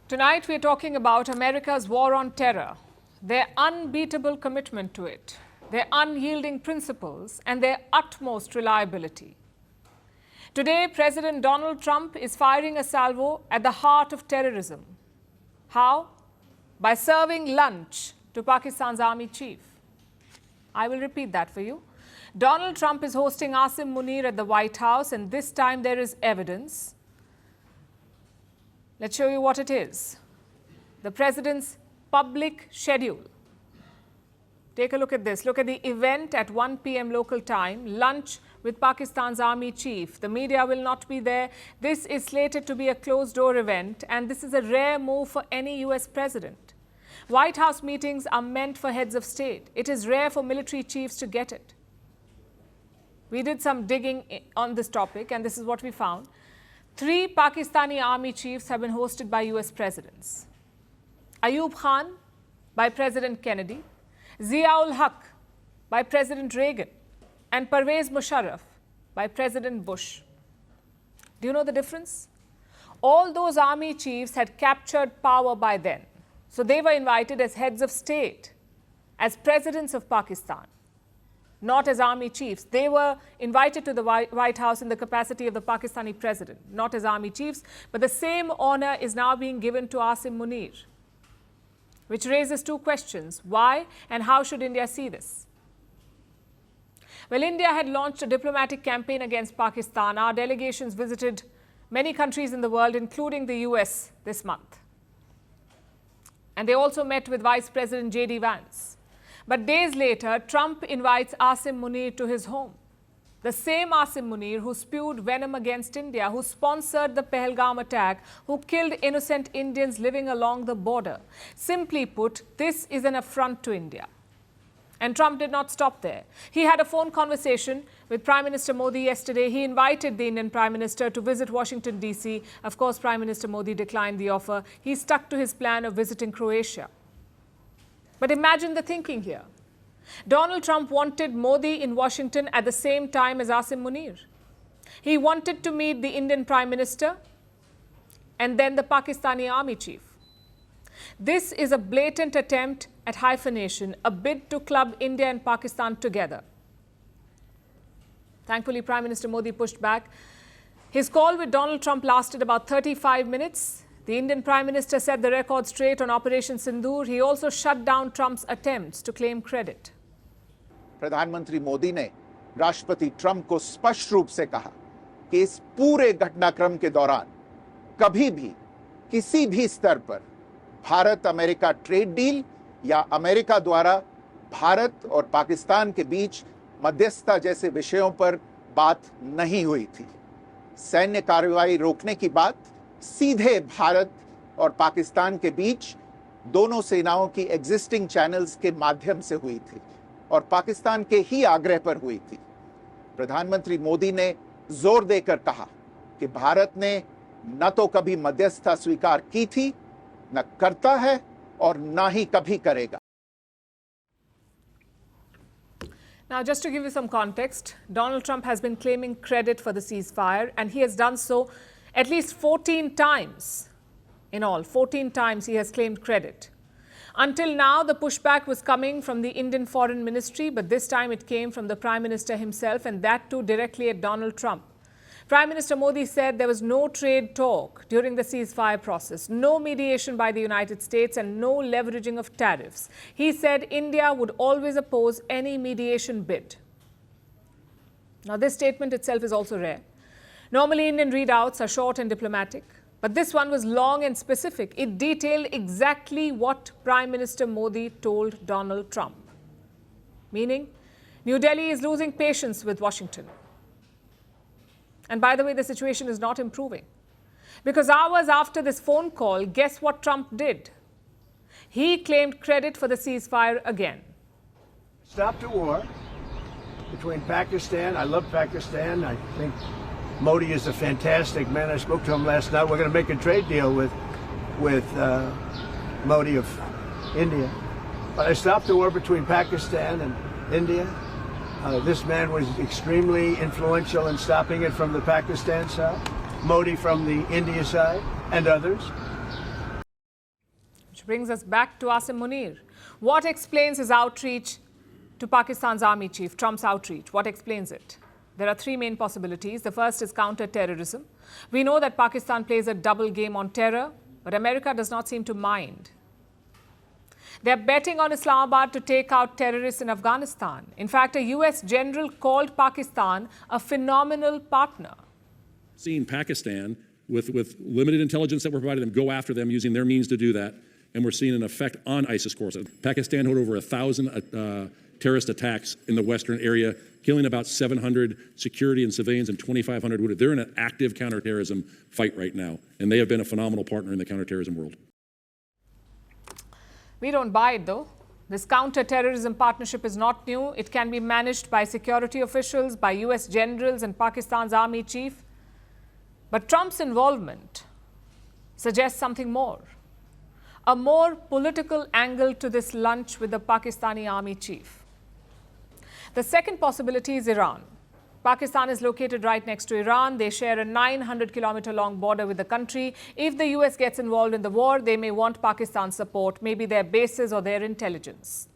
Tonight we're talking about America's war on terror, their unbeatable commitment to it, their unyielding principles and their utmost reliability. Today, President Donald Trump is firing a salvo at the heart of terrorism. How? By serving lunch to Pakistan's army chief. I will repeat that for you. Donald Trump is hosting Asim Munir at the White House, and this time there is evidence. Let's show you what it is. The president's public schedule. Take a look at this. Look at the event at 1 p.m. local time, lunch with Pakistan's army chief. The media will not be there. This is slated to be a closed-door event, and this is a rare move for any U.S. president. White House meetings are meant for heads of state. It is rare for military chiefs to get it. We did some digging on this topic, and this is what we found. 3 Pakistani army chiefs have been hosted by U.S. presidents. Ayub Khan by President Kennedy, Zia-ul Haq by President Reagan, and Pervez Musharraf by President Bush. Do you know the difference? All those army chiefs had captured power by then. So they were invited as heads of state, as presidents of Pakistan, not as army chiefs. They were invited to the White House in the capacity of the Pakistani president, not as army chiefs. But the same honor is now being given to Asim Munir, which raises 2 questions. Why and how should India see this? Well, India had launched a diplomatic campaign against Pakistan. Our delegations visited many countries in the world, including the US, this month. And they also met with Vice President J.D. Vance. But days later, Trump invites Asim Munir to his home. The same Asim Munir who spewed venom against India, who sponsored the Pahalgam attack, who killed innocent Indians living along the border. Simply put, this is an affront to India. And Trump did not stop there. He had a phone conversation with Prime Minister Modi yesterday. He invited the Indian Prime Minister to visit Washington, D.C. Of course, Prime Minister Modi declined the offer. He stuck to his plan of visiting Croatia. But imagine the thinking here. Donald Trump wanted Modi in Washington at the same time as Asim Munir. He wanted to meet the Indian Prime Minister and then the Pakistani army chief. This is a blatant attempt at hyphenation, a bid to club India and Pakistan together. Thankfully, Prime Minister Modi pushed back. His call with Donald Trump lasted about 35 minutes. The Indian Prime Minister set the record straight on Operation Sindoor. He also shut down Trump's attempts to claim credit. प्रधानमंत्री मोदी ने राष्ट्रपति Trump को स्पष्ट रूप से कहा कि इस पूरे घटनाक्रम के दौरान कभी भी किसी भी स्तर पर भारत अमेरिका ट्रेड डील या अमेरिका द्वारा भारत और पाकिस्तान के बीच मध्यस्थता जैसे विषयों पर बात नहीं हुई थी। सैन्य कार्रवाई रोकने की बात सीधे भारत और पाकिस्तान के बीच दोनों सेनाओं की एग्जिस्टिंग चैनल्स के माध्यम से हुई थी और पाकिस्तान के ही आग्रह पर हुई थी। प्रधानमंत्री मोदी ने जोर देकर कहा कि भारत ने न तो कभी मध्यस्थता स्वीकार की थी, न करता है और न ही कभी करेगा। Now, just to give you some context, Donald Trump has been claiming credit for the ceasefire, and he has done so at least 14 times. In all, 14 times he has claimed credit. Until now, the pushback was coming from the Indian Foreign Ministry, but this time it came from the Prime Minister himself, and that too directly at Donald Trump. Prime Minister Modi said there was no trade talk during the ceasefire process, no mediation by the United States, and no leveraging of tariffs. He said India would always oppose any mediation bid. Now, this statement itself is also rare. Normally, Indian readouts are short and diplomatic, but this one was long and specific. It detailed exactly what Prime Minister Modi told Donald Trump. Meaning, New Delhi is losing patience with Washington. And by the way, the situation is not improving. Because hours after this phone call, guess what Trump did? He claimed credit for the ceasefire again. Stopped a war between Pakistan. I love Pakistan. I think Modi is a fantastic man. I spoke to him last night. We're going to make a trade deal with Modi of India. But I stopped the war between Pakistan and India. This man was extremely influential in stopping it from the Pakistan side, Modi from the India side, and others. which brings us back to Asim Munir. What explains his outreach to Pakistan's army chief, Trump's outreach? What explains it? There are three main possibilities. The first is counter-terrorism. We know that Pakistan plays a double game on terror, but America does not seem to mind. They're betting on Islamabad to take out terrorists in Afghanistan. In fact, a US general called Pakistan a phenomenal partner. Seeing Pakistan, with limited intelligence that we're providing them, go after them using their means to do that. And we're seeing an effect on ISIS courses. Pakistan had over 1,000 terrorist attacks in the western area, killing about 700 security and civilians and 2,500 wounded. They're in an active counterterrorism fight right now, and they have been a phenomenal partner in the counterterrorism world. We don't buy it, though. This counter-terrorism partnership is not new. It can be managed by security officials, by US generals and Pakistan's army chief. But Trump's involvement suggests something more. A more political angle to this lunch with the Pakistani army chief. The second possibility is Iran. Pakistan is located right next to Iran. They share a 900-kilometer-long border with the country. If the US gets involved in the war, they may want Pakistan's support, maybe their bases or their intelligence.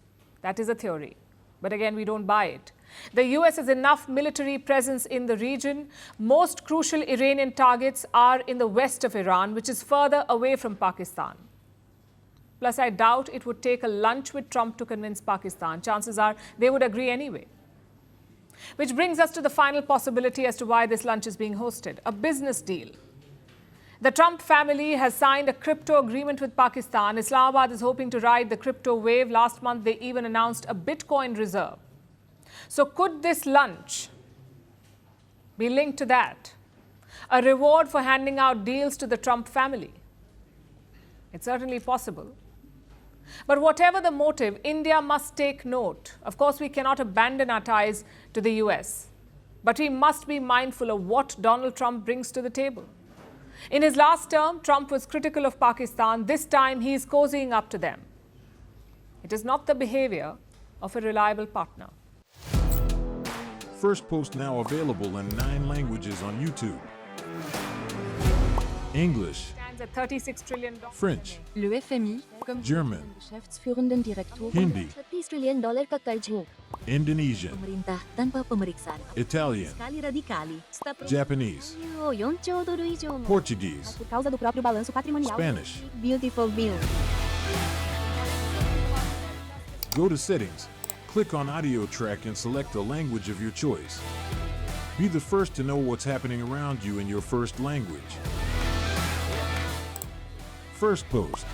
That is a theory. But again, we don't buy it. The US has enough military presence in the region. Most crucial Iranian targets are in the west of Iran, which is further away from Pakistan. Plus, I doubt it would take a lunch with Trump to convince Pakistan. Chances are they would agree anyway. Which brings us to the final possibility as to why this lunch is being hosted, a business deal. The Trump family has signed a crypto agreement with Pakistan. Islamabad is hoping to ride the crypto wave. Last month, they even announced a Bitcoin reserve. So could this lunch be linked to that? A reward for handing out deals to the Trump family? It's certainly possible. But whatever the motive, India must take note. Of course, we cannot abandon our ties to the US. But we must be mindful of what Donald Trump brings to the table. In his last term, Trump was critical of Pakistan. This time, he is cozying up to them. It is not the behavior of a reliable partner. Firstpost now available in 9 languages on YouTube. English, Stands at $36 trillion. French, Le FMI, comme German, Geschäftsführenden Direktor, Hindi, $30 trillion ka karj mo. Indonesian, Pemerintah tanpa pemeriksaan. Italian, Sekali radikali. Japanese, Yung Teodoro idioma. Portuguese, Por causa do próprio balanço patrimonial. Spanish. Beautiful bill. Go to Settings, click on Audio Track and select a language of your choice. Be the first to know what's happening around you in your first language. Firstpost.